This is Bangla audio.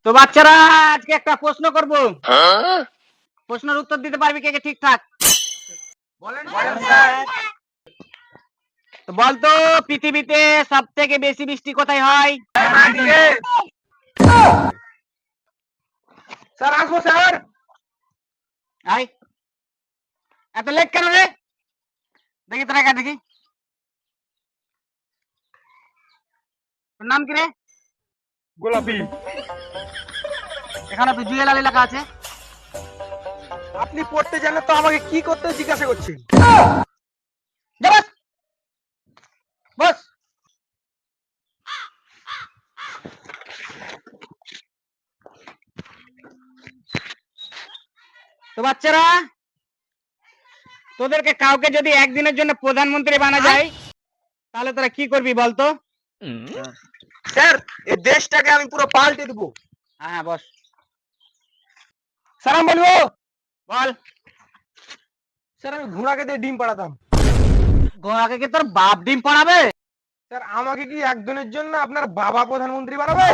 তো বাচ্চারা আজকে একটা প্রশ্ন করব, প্রশ্নের উত্তর দিতে পারবি কে কে ঠিকঠাক? বলেন স্যার। তো বলতো পৃথিবীতে সব থেকে বেশি বৃষ্টি কোথায় হয়? স্যার আসবো স্যার। আয়, এত লেট কেন রে? দেখি তোর একা দেখি, তোর নাম কি রে? গোলাপি। এখানে তো জুয়েল আলী লেখা আছে। আপনি পড়তে জানেন তো আমাকে কি করতে জিজ্ঞাসা করছেন? যা বস, বস। তো বাচ্চারা, তোদেরকে কাউকে যদি একদিনের জন্য প্রধানমন্ত্রী বানা যায় তাহলে তোরা কি করবি বলতো? স্যার এই দেশটাকে আমি পুরো পাল্টে দেবো। হ্যাঁ বস, স্যার আমি বলবো, বল। স্যার আমি ঘোড়াকে দিয়ে ডিম পাড়াতাম। ঘোড়াকে কি তোর বাপ ডিম পড়াবে? স্যার আমাকে কি একদিনের জন্য আপনার বাবা প্রধানমন্ত্রী বানাবে?